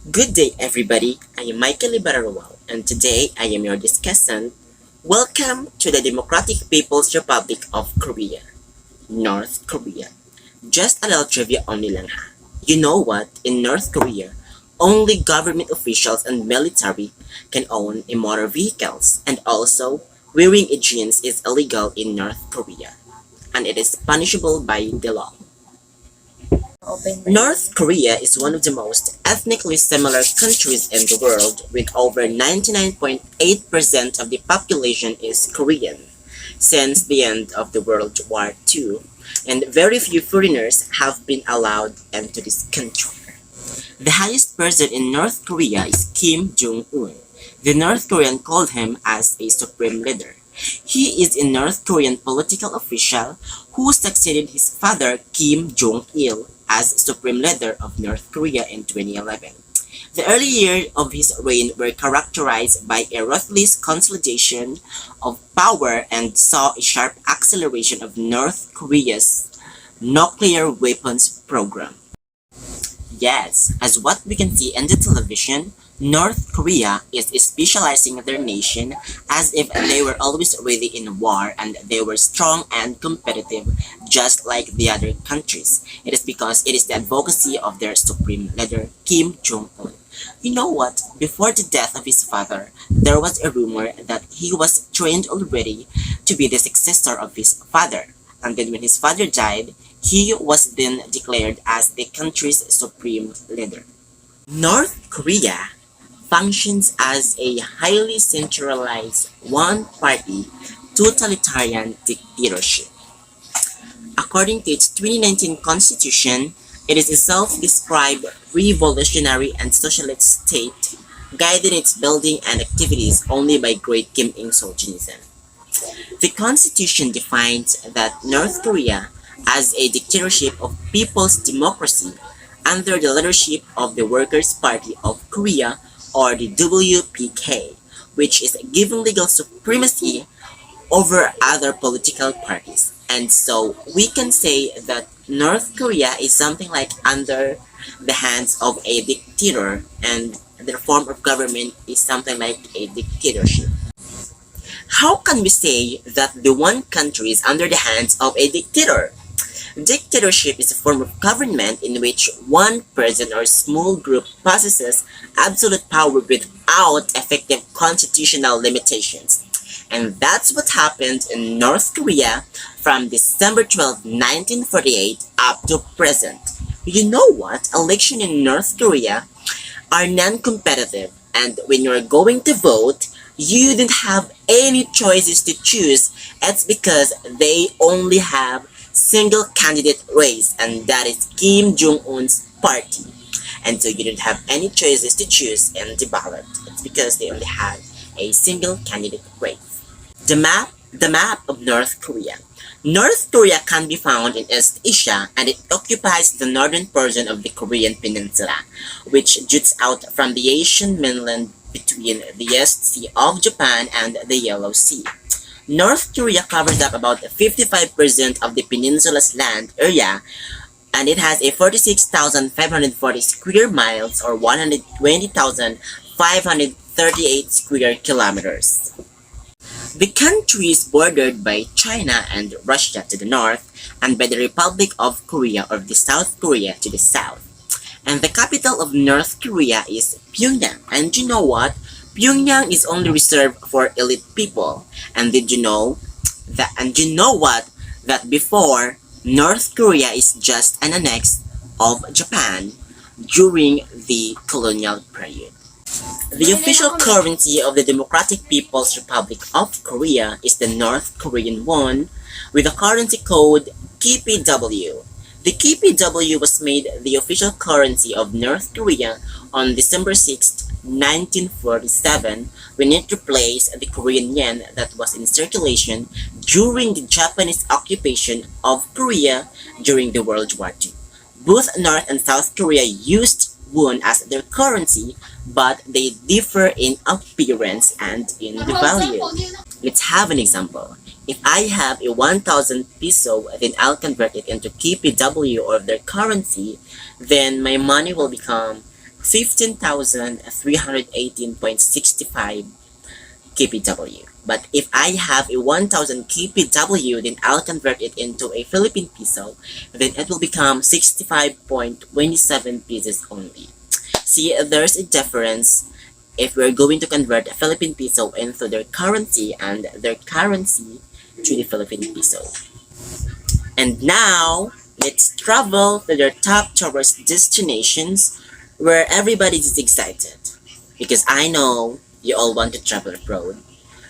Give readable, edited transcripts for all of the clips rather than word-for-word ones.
Good day, everybody. I am Michael Ibarrawal, and today I am your discussant. Welcome to the Democratic People's Republic of Korea, North Korea. Just a little trivia only lang ha. You know what? In North Korea, only government officials and military can own a motor vehicles, and also wearing a jeans is illegal in North Korea, and it is punishable by the law. North Korea is one of the most ethnically similar countries in the world, with over 99.8% of the population is Korean since the end of the World War II, and very few foreigners have been allowed into this country. The highest person in North Korea is Kim Jong-un. The North Korean called him as a supreme leader. He is a North Korean political official who succeeded his father Kim Jong-il as supreme leader of North Korea in 2011. The early years of his reign were characterized by a ruthless consolidation of power and saw a sharp acceleration of North Korea's nuclear weapons program. Yes, as what we can see in the television, North Korea is specializing their nation as if they were always really in war and they were strong and competitive just like the other countries. It is because it is the advocacy of their supreme leader Kim Jong-un. You know what? Before the death of his father, there was a rumor that he was trained already to be the successor of his father. And then when his father died, he was then declared as the country's supreme leader. North Korea functions as a highly centralized one-party totalitarian dictatorship. According to its 2019 constitution, it is a self-described revolutionary and socialist state guided in its building and activities only by great Kim Il-sung. The constitution defines that North Korea as a dictatorship of people's democracy under the leadership of the Workers' Party of Korea, or the WPK, which is given legal supremacy over other political parties. And so we can say that North Korea is something like under the hands of a dictator, and their form of government is something like a dictatorship. How can we say that the one country is under the hands of a dictator? Dictatorship is a form of government in which one person or small group possesses absolute power without effective constitutional limitations. And that's what happened in North Korea from December 12, 1948 up to present. You know what? Elections in North Korea are non-competitive, and when you're going to vote, you don't have any choices to choose. It's because they only have single candidate race, and that is Kim Jong-un's party. And so you don't have any choices to choose in the ballot. It's because they only have a single candidate race. The map of North Korea. North Korea can be found in East Asia, and it occupies the northern portion of the Korean peninsula, which juts out from the Asian mainland between the East Sea of Japan and the Yellow Sea. North Korea covers up about 55% of the peninsula's land area, and it has a 46,540 square miles or 120,538 square kilometers. The country is bordered by China and Russia to the north, and by the Republic of Korea or the South Korea to the south. And the capital of North Korea is Pyongyang. And you know what? Pyongyang is only reserved for elite people. And did you know that? And you know what? That before, North Korea is just an annex of Japan during the colonial period. The official currency of the Democratic People's Republic of Korea is the North Korean won, with the currency code KPW. The KPW was made the official currency of North Korea on December 6, 1947, when it replaced the Korean yen that was in circulation during the Japanese occupation of Korea during the World War II. Both North and South Korea used won as their currency, but they differ in appearance and in the value. Let's have an example. If I have a 1,000 peso, then I'll convert it into KPW or their currency, then my money will become 15,318.65 kpw. But if I have a 1000 kpw, then I'll convert it into a Philippine peso, then it will become 65.27 pieces only. See, there's a difference if we're going to convert a Philippine peso into their currency and their currency to the Philippine peso. And now, let's travel to their top tourist destinations where everybody is excited. Because I know you all want to travel abroad.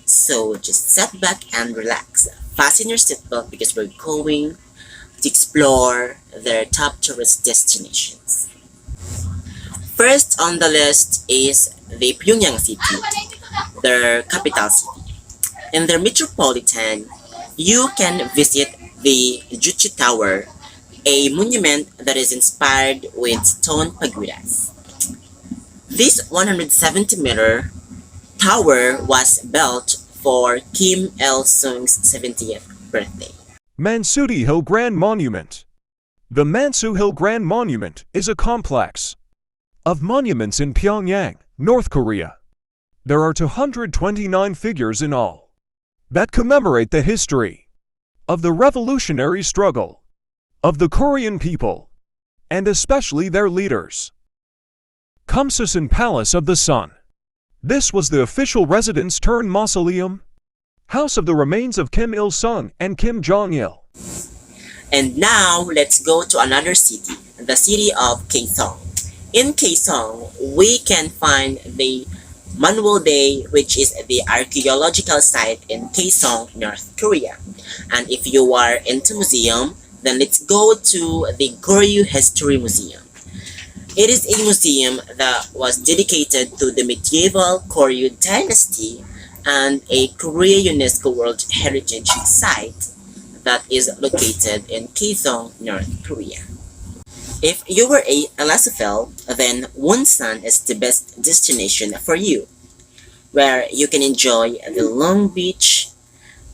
So just sit back and relax. Fasten your seatbelt because we're going to explore their top tourist destinations. First on the list is the Pyongyang city, their capital city. In their metropolitan, you can visit the Juche Tower, a monument that is inspired with stone pagodas. This 170-meter tower was built for Kim Il-sung's 70th birthday. Mansudae Hill Grand Monument. The Mansu Hill Grand Monument is a complex of monuments in Pyongyang, North Korea. There are 229 figures in all that commemorate the history of the revolutionary struggle of the Korean people, and especially their leaders. Kumsusan Palace of the Sun. This was the official residence turned mausoleum, house of the remains of Kim Il-sung and Kim Jong-il. And now, let's go to another city, the city of Kaesong. In Kaesong, we can find the Manwol-dae, which is the archaeological site in Kaesong, North Korea. And if you are into museum, then let's go to the Goryeo History Museum. It is a museum that was dedicated to the medieval Goryeo dynasty and a Korea UNESCO World Heritage Site that is located in Kaesong, North Korea. If you were a Alasophile, then Wonsan is the best destination for you, where you can enjoy the long beach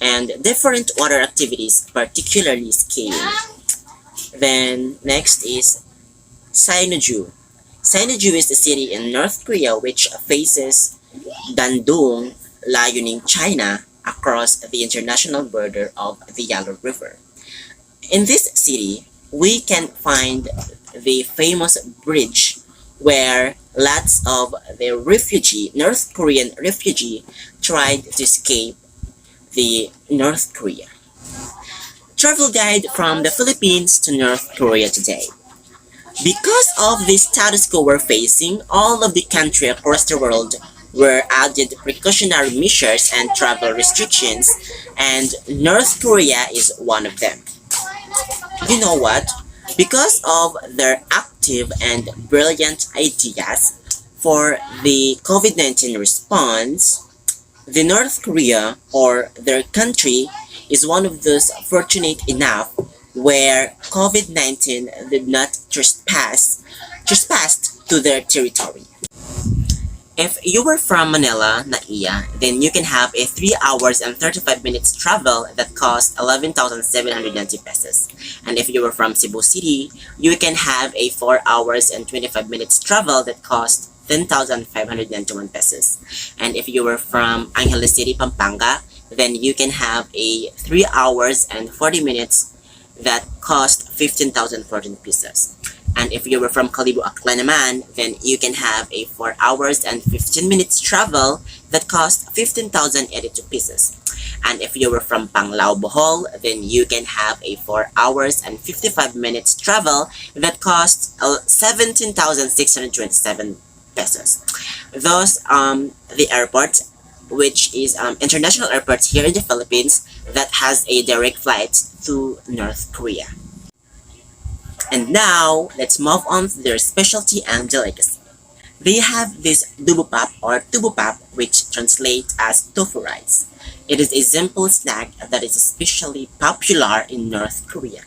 and different water activities, particularly skiing. Then next is Sinuju. Sinuju is a city in North Korea which faces Dandong, Liaoning, China, across the international border of the Yellow River. In this city, we can find the famous bridge where lots of the North Korean refugee tried to escape the North Korea. Travel guide from the Philippines to North Korea today. Because of the status quo we're facing, all of the country across the world were added precautionary measures and travel restrictions, and North Korea is one of them. You know what? Because of their active and brilliant ideas for the COVID-19 response, the North Korea or their country is one of those fortunate enough where COVID-19 did not trespass to their territory. If you were from Manila, Naiya, then you can have a 3 hours and 35 minutes travel that costs 11,790 pesos. And if you were from Cebu City, you can have a 4 hours and 25 minutes travel that costs 10,591 pesos. And if you were from Angeles City, Pampanga, then you can have a 3 hours and 40 minutes that cost 15,014 pesos. And if you were from Kalibu, Aklan naman, then you can have a 4 hours and 15 minutes travel that cost 15,082 pesos. And if you were from Panglao, Bohol, then you can have a 4 hours and 55 minutes travel that costs 17,627 pesos. Those the airport, which is international airport here in the Philippines that has a direct flight to North Korea. And now, let's move on to their specialty and delicacy. They have this dubupap or tubupap, which translates as tofu rice. It is a simple snack that is especially popular in North Korea.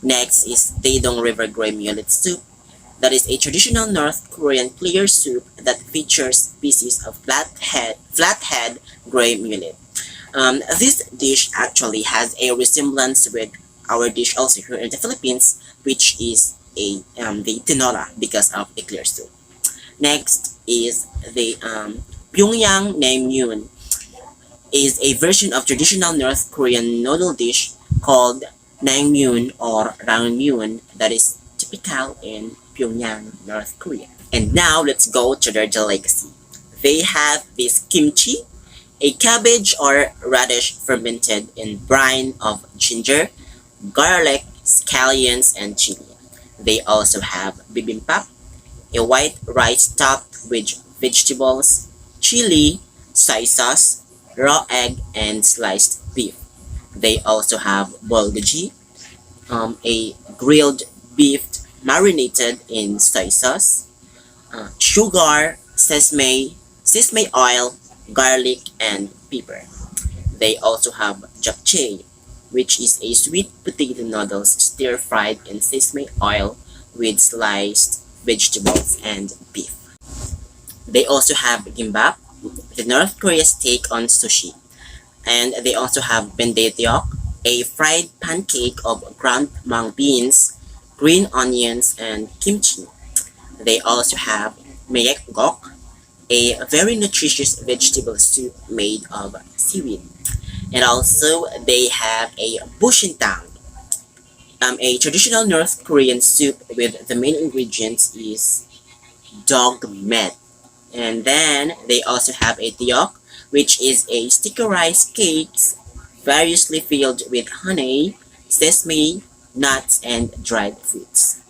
Next is Daedong River Gray Mullet Soup. That is a traditional North Korean clear soup that features pieces of flathead gray mullet. This dish actually has a resemblance with our dish also here in the Philippines, which is the tinola because of the clear soup. Next is the Pyongyang Naengmyeon, is a version of traditional North Korean noodle dish called naengmyeon or ramyeon that is typical in Pyongyang, North Korea. And now let's go to their delicacy. They have this kimchi, a cabbage or radish fermented in brine of ginger, garlic, scallions, and chili. They also have bibimbap, a white rice topped with vegetables, chili, soy sauce, raw egg, and sliced beef. They also have bulgogi, a grilled beef marinated in soy sauce, sugar, sesame oil, garlic, and pepper. They also have japchae, which is a sweet potato noodles stir-fried in sesame oil with sliced vegetables and beef. They also have gimbap, the North Korea's take on sushi. And they also have bendaetyeok, a fried pancake of ground mung beans, green onions, and kimchi. They also have gok, a very nutritious vegetable soup made of seaweed. And also they have a bushintang, a traditional North Korean soup with the main ingredients is dog meat. And then they also have a tteok, which is a sticky rice cakes variously filled with honey, sesame, nuts, and dried fruits.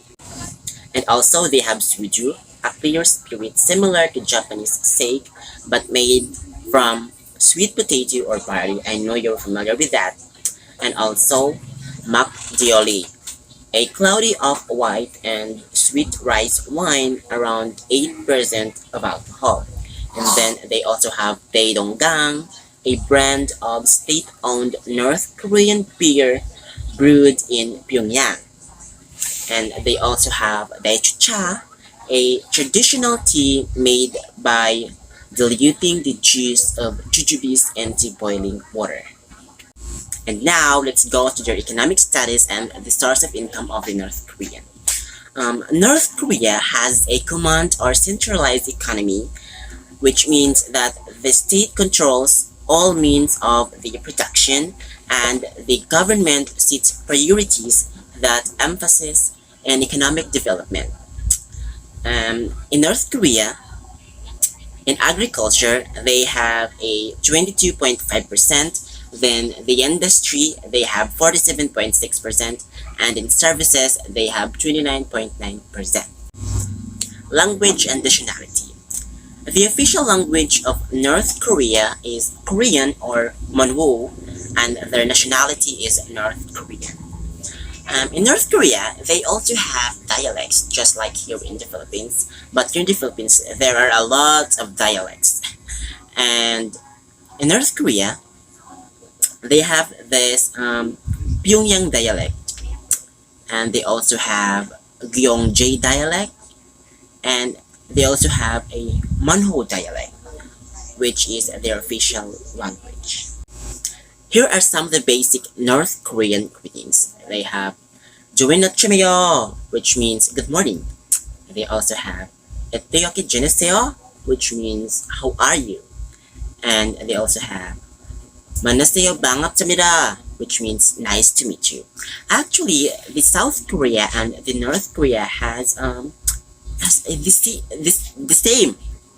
And also they have suju, a clear spirit similar to Japanese sake but made from sweet potato or barley. I know you're familiar with that. And also makgeolli, a cloudy off-white and sweet rice wine around 8% of alcohol. And then they also have Daedonggang, a brand of state-owned North Korean beer brewed in Pyongyang. And they also have Daechucha, a traditional tea made by diluting the juice of jujubes into boiling water. And now let's go to their economic status and the source of income of the North Korean. North Korea has a command or centralized economy, which means that the state controls all means of the production and the government sets priorities that emphasize on economic development. In North Korea, in agriculture, they have a 22.5%, then the industry, they have 47.6%, and in services, they have 29.9%. Language and nationality. The official language of North Korea is Korean or Monwo, and their nationality is North Korean. In North Korea, they also have dialects, just like here in the Philippines. But here in the Philippines, there are a lot of dialects. And in North Korea, they have this Pyongyang dialect. And they also have Gyeongjae dialect. And they also have a Manho dialect, which is their official language. Here are some of the basic North Korean greetings. They have Join Achimeyo, which means good morning. They also have Eteyoki Geneseo, which means how are you? And they also have Manaseo Bangapsamida, which means nice to meet you. Actually, the South Korea and the North Korea has the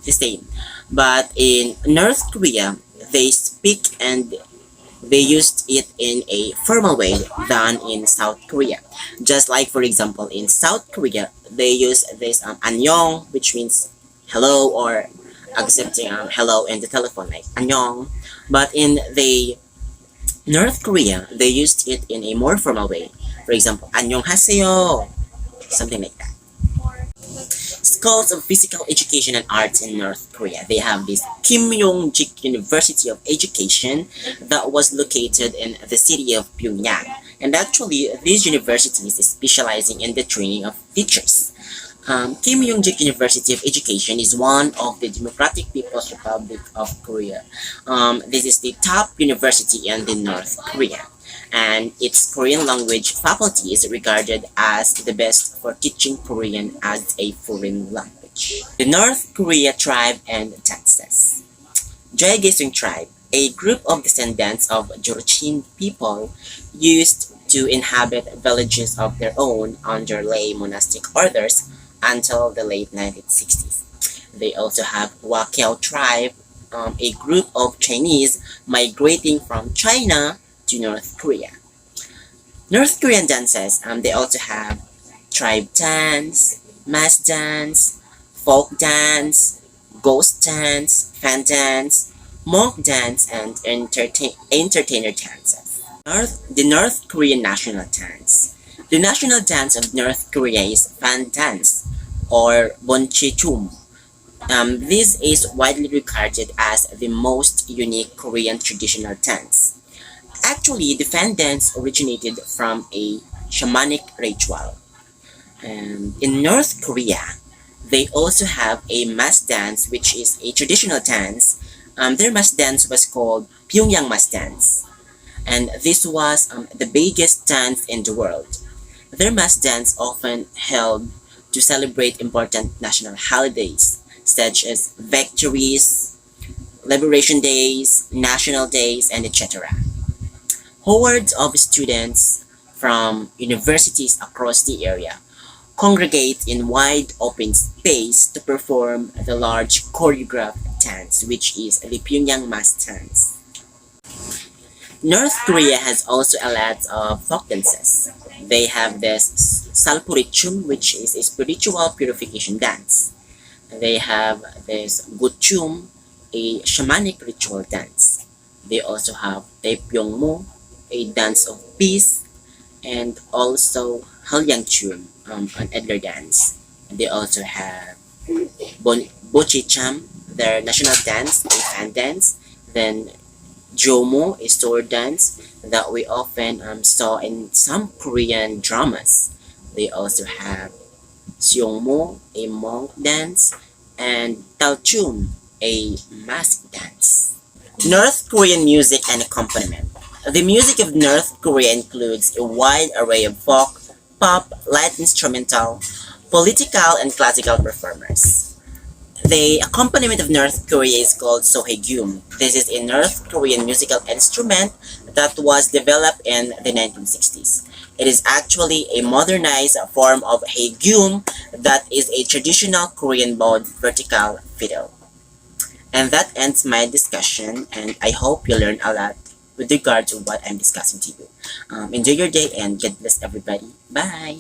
same. But in North Korea, they speak and they used it in a formal way than in South Korea. Just like, for example, in South Korea, they use this annyeong, which means hello or accepting hello in the telephone, like annyeong. But in the North Korea, they used it in a more formal way. For example, annyeonghaseyo, something like that. Schools of Physical Education and Arts in North Korea. They have this Kim Yong-jik University of Education that was located in the city of Pyongyang. And actually, this university is specializing in the training of teachers. Kim Yong-jik University of Education is one of the Democratic People's Republic of Korea. This is the top university in the North Korea. And its Korean language faculty is regarded as the best for teaching Korean as a foreign language. language. The North Korea tribe and dances. Kaesong tribe, a group of descendants of Jurchin people, used to inhabit villages of their own under lay monastic orders until the late 1960s. They also have Wakiao tribe, a group of Chinese migrating from China to North Korea. North Korean dances, they also have tribe dance, mass dance, folk dance, ghost dance, fan dance, monk dance, and entertainer dances. The North Korean national dance. The national dance of North Korea is fan dance or bonchechum. This is widely regarded as the most unique Korean traditional dance. Actually, the fan dance originated from a shamanic ritual. In North Korea, they also have a mass dance, which is a traditional dance. Their mass dance was called Pyongyang mass dance, and this was the biggest dance in the world. Their mass dance often held to celebrate important national holidays such as victories, liberation days, national days, and etc. Hordes of students from universities across the area congregate in wide open space to perform the large choreographed dance, which is the Pyongyang mass dance. North Korea has also a lot of folk dances. They have this Salpurichum, which is a spiritual purification dance. They have this Gutchum, a shamanic ritual dance. They also have Taepyeongmu, a dance of peace, and also Halyangchum, an elder dance. They also have Bochicham, their national dance, a fan dance. Then Jomo, a sword dance that we often saw in some Korean dramas. They also have Seongmo, a monk dance, and Talchum, a mask dance. North Korean music and accompaniment. The music of North Korea includes a wide array of folk, pop, light instrumental, political, and classical performers. The accompaniment of North Korea is called sohaegyum. This is a North Korean musical instrument that was developed in the 1960s. It is actually a modernized form of haegyum that is a traditional Korean bowed vertical fiddle. And that ends my discussion, and I hope you learned a lot with regard to what I'm discussing to you. Enjoy your day and God bless everybody. Bye!